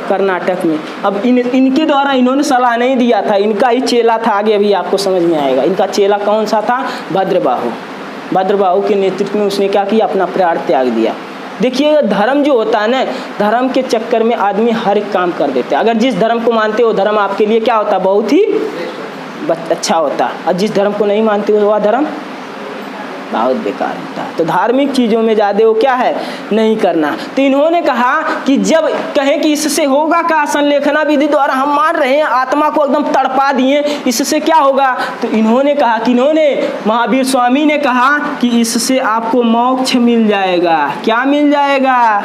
कर्नाटक में। अब इनके द्वारा इन्होंने सलाह नहीं दिया था, इनका ही चेला था, आगे अभी आपको समझ में आएगा। इनका चेला कौन सा था, भद्रबाहु। भद्रबाहु के नेतृत्व में उसने क्या किया, अपना प्राण त्याग दिया। देखिए धर्म जो होता है ना, धर्म के चक्कर में आदमी हर एक काम कर देते हैं। अगर जिस धर्म को मानते हो धर्म आपके लिए क्या होता है, बहुत ही अच्छा होता है, और जिस धर्म को नहीं मानते हो वह धर्म बहुत बेकार होता है। तो धार्मिक चीज़ों में ज़्यादा वो क्या है, नहीं करना। तो इन्होंने कहा कि जब कहें कि इससे होगा क्या, संलेखना विधि द्वारा हम मान रहे हैं, आत्मा को एकदम तड़पा दिए, इससे क्या होगा। तो इन्होंने कहा कि महावीर स्वामी ने कहा कि इससे आपको मोक्ष मिल जाएगा। क्या मिल जाएगा,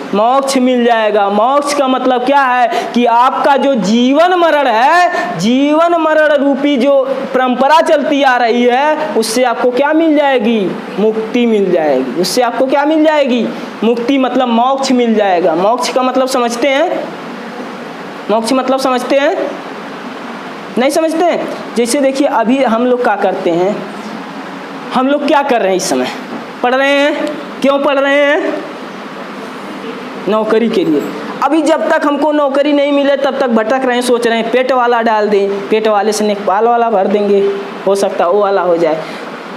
मोक्ष मिल जाएगा। मोक्ष का मतलब क्या है कि आपका जो जीवन मरण है, जीवन मरण रूपी जो परंपरा चलती आ रही है, उससे आपको क्या मिल जाएगी, मुक्ति मिल जाएगी। उससे आपको क्या मिल जाएगी, मुक्ति, मतलब मोक्ष मिल जाएगा। मोक्ष का मतलब समझते हैं, मोक्ष मतलब समझते हैं, नहीं समझते हैं। जैसे देखिए अभी हम लोग क्या करते हैं, हम लोग क्या कर रहे हैं इस समय, पढ़ रहे हैं। क्यों पढ़ रहे हैं, नौकरी के लिए। अभी जब तक हमको नौकरी नहीं मिले तब तक भटक रहे हैं, सोच रहे हैं पेट वाला डाल दें, पेट वाले से नेकपाल वाला भर देंगे, हो सकता वो वाला हो जाए।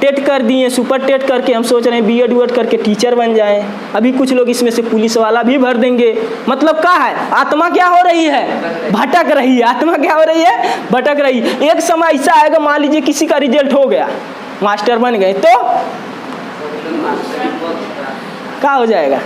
टेट कर दिए, सुपर टेट करके हम सोच रहे हैं बीएड वीएड करके टीचर बन जाएं। अभी कुछ लोग इसमें से पुलिस वाला भी भर देंगे। मतलब क्या है, आत्मा क्या हो रही है, भटक रही है। आत्मा क्या हो रही है, भटक रही है। एक समय ऐसा आएगा, मान लीजिए किसी का रिजल्ट हो गया, मास्टर बन गए, तो क्या हो जाएगा,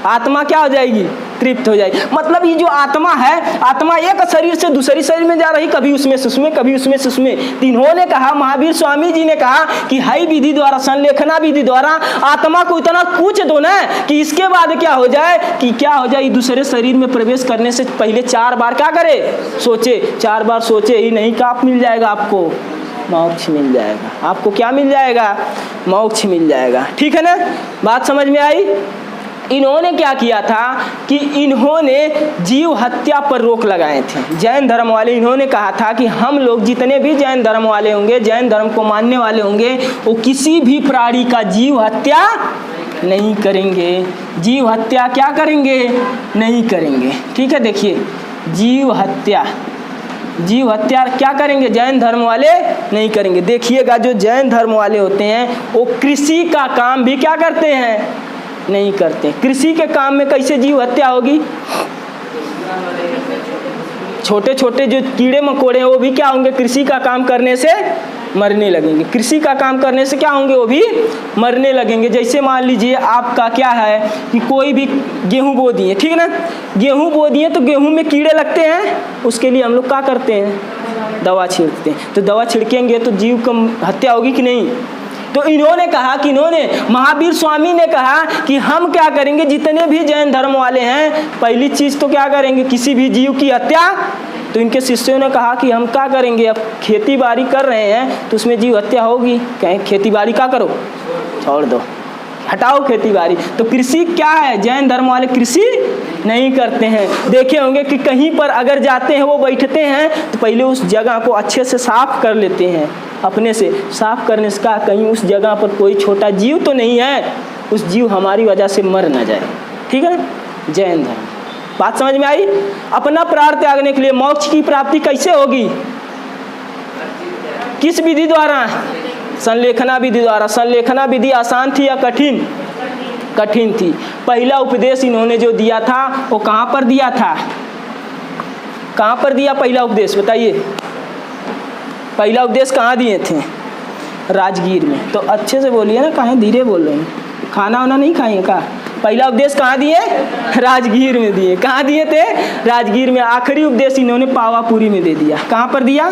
आत्मा क्या हो जाएगी, तृप्त हो जाएगी। मतलब ये जो आत्मा है, आत्मा एक शरीर से दूसरी शरीर में जा रही, कभी उसमें से उसमें, कभी उसमें से उसमें। इन्होंने कहा, महावीर स्वामी जी ने कहा कि हाई विधि द्वारा, संलेखना विधि द्वारा आत्मा को इतना पूछ दो ना कि इसके बाद क्या हो जाए, कि क्या हो जाए, दूसरे शरीर में प्रवेश करने से पहले 4 बार क्या करे, सोचे। 4 बार सोचे ही नहीं, का मिल जाएगा आपको, मोक्ष मिल जाएगा। आपको क्या मिल जाएगा, मोक्ष मिल जाएगा। ठीक है ना, बात समझ में आई। इन्होंने क्या किया था कि इन्होंने जीव हत्या पर रोक लगाए थे, जैन धर्म वाले। इन्होंने कहा था कि हम लोग जितने भी जैन धर्म वाले होंगे, जैन धर्म को मानने वाले होंगे, वो किसी भी प्राणी का जीव हत्या नहीं करेंगे। जीव हत्या क्या करेंगे, नहीं करेंगे। ठीक है, देखिए जीव हत्या क्या करेंगे, जैन धर्म वाले नहीं करेंगे। देखिएगा जो जैन धर्म वाले होते हैं वो कृषि का काम भी क्या करते हैं, नहीं करते। कृषि के काम में कैसे जीव हत्या होगी, छोटे छोटे जो कीड़े मकोड़े हैं वो भी क्या होंगे, कृषि का काम करने से मरने लगेंगे। कृषि का काम करने से क्या होंगे, वो भी मरने लगेंगे। जैसे मान लीजिए आपका क्या है कि कोई भी गेहूं बो दिए, ठीक है ना, गेहूं बो दिए तो गेहूं में कीड़े लगते हैं, उसके लिए हम लोग क्या करते हैं, दवा छिड़कते हैं। तो दवा छिड़केंगे तो जीव की हत्या होगी कि नहीं। तो इन्होंने कहा कि महावीर स्वामी ने कहा कि हम क्या करेंगे, जितने भी जैन धर्म वाले हैं, पहली चीज तो क्या करेंगे, किसी भी जीव की हत्या। तो इनके शिष्यों ने कहा कि हम क्या करेंगे, अब खेती बाड़ी कर रहे हैं तो उसमें जीव हत्या होगी, कहें खेती बाड़ी क्या करो, छोड़ दो, हटाओ खेती बाड़ी। तो कृषि क्या है, जैन धर्म वाले कृषि नहीं करते हैं। देखे होंगे कि कहीं पर अगर जाते हैं, वो बैठते हैं तो पहले उस जगह को अच्छे से साफ कर लेते हैं, अपने से साफ करने से का कहीं उस जगह पर कोई छोटा जीव तो नहीं है, उस जीव हमारी वजह से मर ना जाए। ठीक है ना, जैन धर्म। बात समझ में आई। अपना प्राण त्यागने के लिए मोक्ष की प्राप्ति कैसे होगी, किस विधि द्वारा, संलेखना विधि द्वारा। संलेखना विधि आसान थी या कठिन, कठिन थी। पहला उपदेश इन्होंने जो दिया था वो कहाँ पर दिया था, कहाँ पर दिया पहला उपदेश, बताइए। पहला उपदेश कहाँ दिए थे, राजगीर में। तो अच्छे से बोलिए ना, कहाँ धीरे बोल रहे हैं, खाना वाना नहीं खाएंगे का। पहला उपदेश कहाँ दिए, राजगीर में दिए। कहाँ दिए थे, राजगीर में। आखिरी उपदेश इन्होंने पावापुरी में दे दिया। कहाँ पर दिया,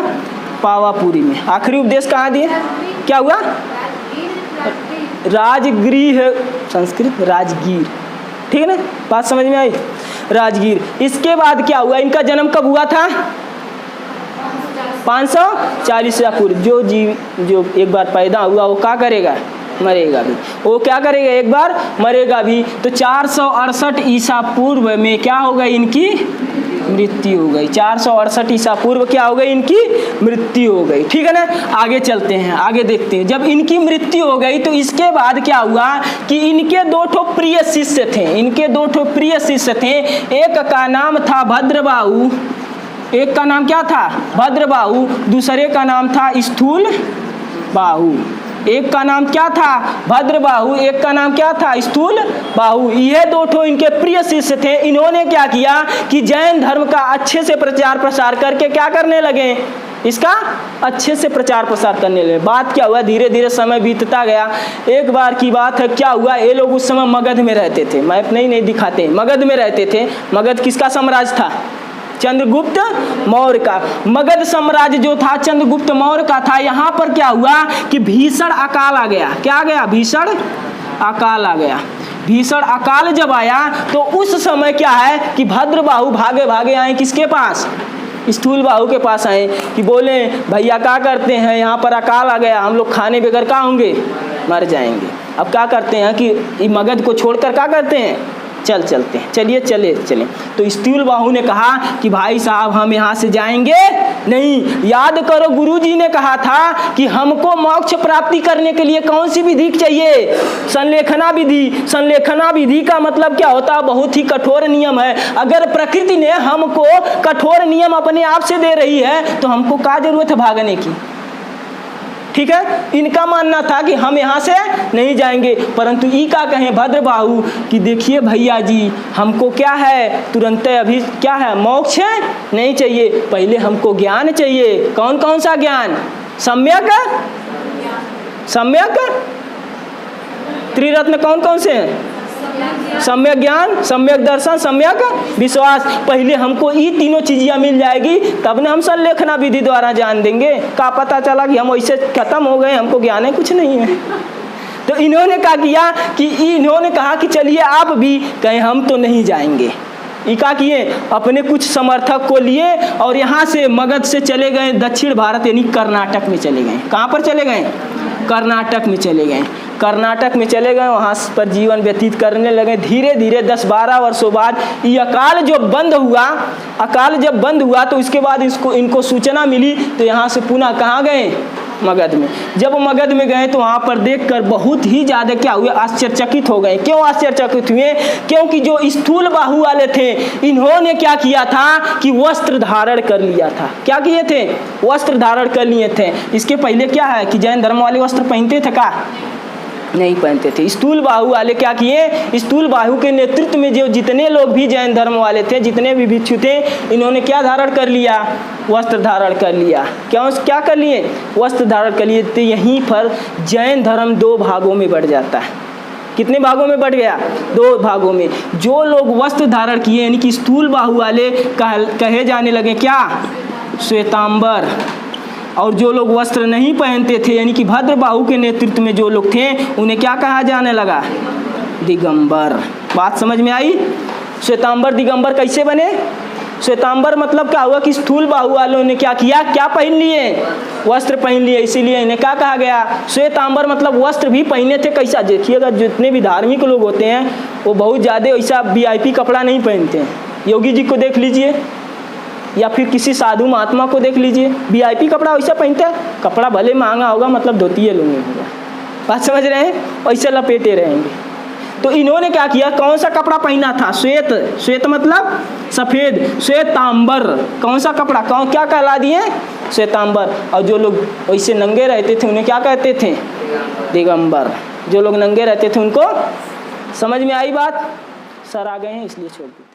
पावापुरी में। आखिरी उपदेश कहाँ दिए, क्या हुआ, राजगृह, संस्कृत राजगीर। ठीक है ना, बात समझ में आई, राजगीर। इसके बाद क्या हुआ, इनका जन्म कब हुआ था, 540 ईसा पूर्व। जो जीव जो एक बार पैदा हुआ वो क्या करेगा, मरेगा भी। वो क्या करेगा, एक बार मरेगा भी। तो 468 ईसा पूर्व में क्या हो गई, इनकी मृत्यु हो गई। 468 ईसा पूर्व क्या हो गई, इनकी मृत्यु हो गई। ठीक है ना, आगे चलते हैं, आगे देखते हैं। जब इनकी मृत्यु हो गई तो इसके बाद क्या हुआ कि इनके दो ठो प्रिय शिष्य थे, इनके दो ठो प्रिय शिष्य थे। एक का नाम था भद्रबाहु, एक का नाम क्या था, भद्रबाहु। दूसरे का नाम था स्थूल बाहु। एक का नाम क्या था, भद्रबाहु, एक का नाम क्या था, स्थूल बाहु। ये दो ठो इनके प्रिय शिष्य थे। इन्होंने क्या किया कि जैन धर्म का अच्छे से प्रचार प्रसार करके क्या करने लगे, इसका अच्छे से प्रचार प्रसार करने लगे। बात क्या हुआ, धीरे धीरे समय बीतता गया। एक बार की बात है, क्या हुआ, ये लोग उस समय मगध में रहते थे, मैप नहीं दिखाते, मगध में रहते थे। मगध किसका साम्राज्य था, चंद्रगुप्त मौर्य का। मगध साम्राज्य जो था चंद्रगुप्त मौर्य का था। यहाँ पर क्या हुआ कि भीषण अकाल आ गया। क्या आ गया, भीषण अकाल आ गया। भीषण अकाल जब आया तो उस समय क्या है कि भद्रबाहु भागे भागे आए किसके पास, स्थूल बाहु के पास आए कि बोले भैया क्या करते हैं, यहाँ पर अकाल आ गया, हम लोग खाने बगैर क्या होंगे, मर जाएंगे। अब क्या करते हैं कि मगध को छोड़कर क्या करते हैं, चलते हैं, चलिए चले। तो स्थूल बाहु ने कहा कि भाई साहब हम यहाँ से जाएंगे नहीं। याद करो गुरुजी ने कहा था कि हमको मोक्ष प्राप्ति करने के लिए कौन सी विधि चाहिए, संलेखना विधि। संलेखना विधि का मतलब क्या होता है, बहुत ही कठोर नियम है। अगर प्रकृति ने हमको कठोर नियम अपने आप से दे रही है तो हमको क्या जरूरत है भागने की। ठीक है, इनका मानना था कि हम यहाँ से नहीं जाएंगे। परंतु ई का कहें भद्रबाहु कि देखिए भैया जी, हमको क्या है, तुरंत अभी क्या है, मोक्ष नहीं चाहिए, पहले हमको ज्ञान चाहिए। कौन कौन सा ज्ञान, सम्यक, सम्यक त्रिरत्न कौन कौन से हैं, सम्यक ज्ञान, सम्यक दर्शन, सम्यक विश्वास। पहले हमको ये तीनों चीज़ें मिल जाएगी तब ना हम संलेखना विधि द्वारा जान देंगे। का पता चला कि हम ऐसे खत्म हो गए, हमको ज्ञान है कुछ नहीं है। तो इन्होंने क्या किया कि इन्होंने कहा कि चलिए आप भी, कहें हम तो नहीं जाएंगे। ये क्या किए, अपने कुछ समर्थक को लिए और यहाँ से मगध से चले गए दक्षिण भारत यानी कर्नाटक में चले गए। कहाँ पर चले गए, कर्नाटक में चले गए। कर्नाटक में चले गए, वहाँ पर जीवन व्यतीत करने लगे। धीरे धीरे 10-12 वर्षों बाद ये अकाल जो बंद हुआ, अकाल जब बंद हुआ तो इसके बाद इनको सूचना मिली तो यहाँ से पुनः कहाँ गए, मगध में। जब मगध में गए तो वहाँ पर देखकर बहुत ही ज़्यादा क्या हुए, आश्चर्यचकित हो गए। क्यों आश्चर्यचकित हुए, क्योंकि जो स्थूल बाहु वाले थे इन्होंने क्या किया था कि वस्त्र धारण कर लिया था। क्या किए थे, वस्त्र धारण कर लिए थे। इसके पहले क्या है कि जैन धर्म वाले वस्त्र पहनते थे का, नहीं पहनते थे। स्थूल बाहु वाले क्या किए, स्थूल बाहु के नेतृत्व में जो जितने लोग भी जैन धर्म वाले थे, जितने भी भिक्षु थे, इन्होंने क्या धारण कर लिया, वस्त्र धारण कर लिया। क्या कर लिए, वस्त्र धारण कर लिए। तो यहीं पर जैन धर्म 2 भागों में बढ़ जाता है। कितने भागों में बढ़ गया, 2 भागों में। जो लोग वस्त्र धारण किए यानी कि स्थूल बाहु वाले कहे जाने लगे क्या, श्वेतांबर। और जो लोग वस्त्र नहीं पहनते थे यानी कि भद्रबाहु के नेतृत्व में जो लोग थे उन्हें क्या कहा जाने लगा? दिगंबर। बात समझ में आई? श्वेतांबर दिगंबर कैसे बने? श्वेतांबर मतलब क्या हुआ कि स्थूल बाहु वालों ने क्या किया? क्या पहन लिए? वस्त्र पहन लिए, इसीलिए इन्हें क्या कहा गया? श्वेतांबर मतलब वस्त्र भी पहने थे। कैसा? देखिएगा जितने भी धार्मिक लोग होते हैं वो बहुत ज़्यादा वैसा VIP कपड़ा नहीं पहनते हैं। योगी जी को देख लीजिए या फिर किसी साधु महात्मा को देख लीजिए, VIP कपड़ा वैसा पहनते हैं। कपड़ा भले महंगा होगा मतलब धोती लूँगे होगा। बात समझ रहे हैं? वैसे लपेटे रहेंगे। तो इन्होंने क्या किया? कौन सा कपड़ा पहना था? श्वेत। श्वेत मतलब सफ़ेद। श्वेतांबर कौन सा कपड़ा? क्या कहला दिए? श्वेतांबर। और जो लोग वैसे नंगे रहते थे उन्हें क्या कहते थे? दिगंबर। जो लोग नंगे रहते थे उनको, समझ में आई बात? सर आ गए हैं इसलिए छोड़ देते।